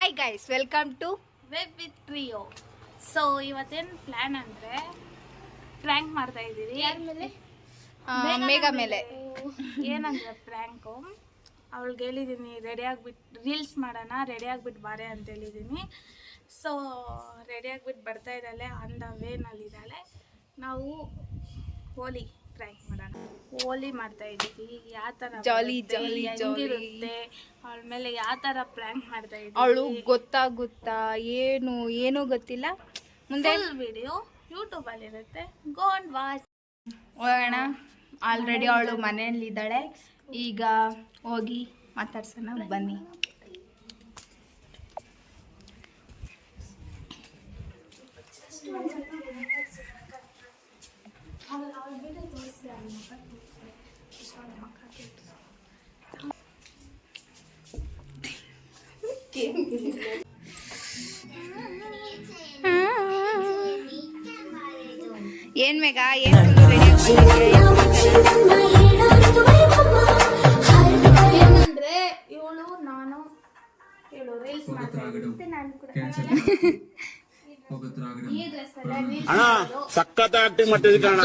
Hi guys, welcome to web with Trio. So ಇವತ್ತೇನು plan ಅಂದರೆ prank ಮಾಡ್ತಾ ಇದ್ದೀವಿ. ಯಾರ ಮೇಲೆ? ಮೇಘ ಮೇಲೆ. ಏನಂದ್ರೆ ಪ್ರ್ಯಾಂಕು, ಅವಳಿಗೆ ಹೇಳಿದ್ದೀನಿ ರೆಡಿ ಆಗಿಬಿಟ್ಟು ರೀಲ್ಸ್ ಮಾಡೋಣ, ರೆಡಿ ಆಗಿಬಿಟ್ಟು ಬಾರೆ ಅಂತ ಹೇಳಿದ್ದೀನಿ. ಸೊ ರೆಡಿ ಆಗಿಬಿಟ್ಟು ಬರ್ತಾ ಇದ್ದಾಳೆ, ಆನ್ ದ ವೇನಲ್ಲಿದ್ದಾಳೆ. ನಾವು ಹೋಲಿ ಪ್ರ್ಯಾಂಕ್ ಮಾಡೋಣ, ಹೋಲಿ ಮಾಡ್ತಾ ಇದ್ದೀವಿ. ಯಾವ ಥರ ಜಾಲಿ ಜಾಲಿ ಹೆಂಗಿರುತ್ತೆ, ಅವಳ ಮೇಲೆ ಯಾವ ಥರ ಪ್ರ್ಯಾಂಕ್ ಮಾಡ್ತಾ ಇದ್ದೀವಿ, ಅವಳು ಗೊತ್ತಾಗುತ್ತಾ ಏನು ಗೊತ್ತಿಲ್ಲ. ಮುಂದೆ ವಿಡಿಯೋ ಯೂಟ್ಯೂಬಲ್ಲಿ ಇರುತ್ತೆ, ಗೋ ಅಂಡ್ ವಾಚ್. ಹೋಗೋಣ. ಆಲ್ರೆಡಿ ಅವಳು ಮನೆಯಲ್ಲಿದ್ದಾಳೆ, ಈಗ ಹೋಗಿ ಮಾತಾಡ್ಸೋಣ, ಬನ್ನಿ. ಏನ್ ಮೇಘ, ಏನಂದ್ರೆ ಇವಳು ನಾನು ಹೇಳು ರೀಲ್ಸ್ ಮಾಡ್ತೀನಿ, ನಾನು ಕೂಡ ಈ ಡ್ರೆಸ್ ಅಲ್ಲ ರೀಲ್ಸ್ ಸಖತ್ ಆಕ್ಟಿಂಗ್ ಮಾಡ್ತಿದ್ದೆ ಕಣ.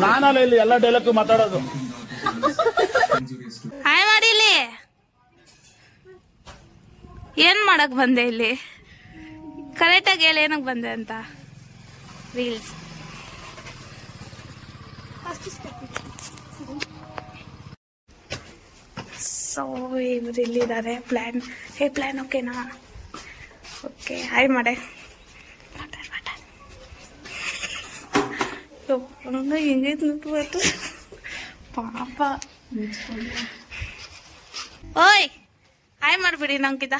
ನಾನಲ್ಲ ಇಲ್ಲಿ ಎಲ್ಲ ಡೈಲಾಗ್ ಮಾತಾಡೋದು. ಹಾಯ್ ಮಾಡಿ. ಇಲ್ಲಿ ಏನ್ ಮಾಡಕ್ ಬಂದೆ? ಇಲ್ಲಿ ಕರೆಕ್ಟಾಗಿ ಹೇಳಿ ಏನಕ್ಕೆ ಬಂದೆ ಅಂತ. ರೀಲ್ಸ್ ಸೊ ಇವ್ರು ಇಲ್ಲಿದ್ದಾರೆ. ಪ್ಲ್ಯಾನ್ ಓಕೆನಾ? ಓಕೆ, ಹಾಯ್ ಮಾಡೆ. ಹೆಂಗೈತು ಪಾಪ. ಓಯ್ ಹಾಯ್ ಮಾಡ್ಬಿಡಿ ನಂಗಿದ.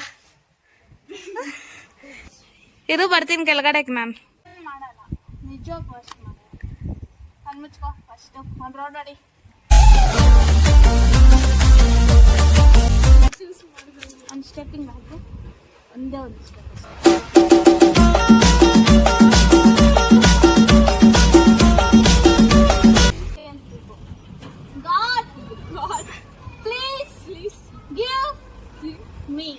ಇದು ಬರ್ತೀನಿ ಕೆಳಗಡೆಗೆ. ನಾನು ಮಾಡಲ್ಲ ನಿಜ. ಫಸ್ಟ್ ಕಣ್ಣು ಮುಚ್ಕೋ. ಫಸ್ಟ್ ಒಂದು ರೋಡ್ ನೋಡಿ. ಒಂದು ಸ್ಟೆಪ್ಪಿಂಗ್ ಹಾಕು, ಒಂದೇ ಒಂದು step. God, please give me.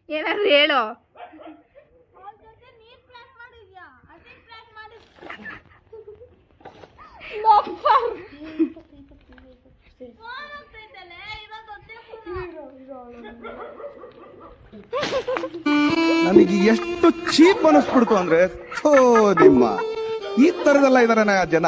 ಏನಾದ್ರು ಹೇಳು. ನನಗೆ ಎಷ್ಟು ಚೀಪ್ ಅನಿಸ್ಬಿಡ್ತು ಅಂದ್ರೆ, ನಿಮ್ಮ ಈ ತರದೆಲ್ಲ ಇದಾರೆ ಜನ.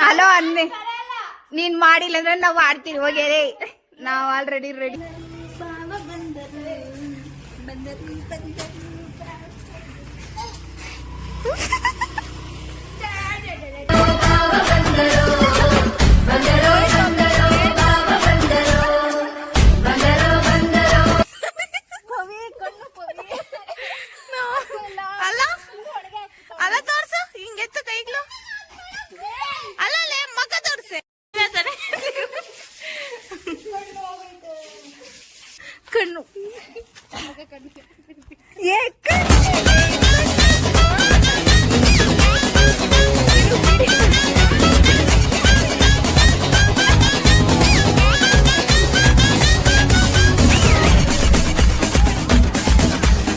ಹಲೋ ಅನ್ನಿ, ನೀನ್ ಮಾಡಿಲ್ಲ ಅಂದ್ರೆ ನಾವು ಆಡ್ತೀವಿ. ಹೋಗ್ಯಾರೆ, ನಾವು ಆಲ್ರೆಡಿ ರೆಡಿ. ಅಲ್ಲ ಅಲ್ಲ ತೋರ್ಸು ಹಿಂಗೆತ್ತು ಕೈಗ್ಲು ಅಲ್ಲೇ ಮಗ ತೋರ್ಸೆ ಕಣ್ಣು ಏ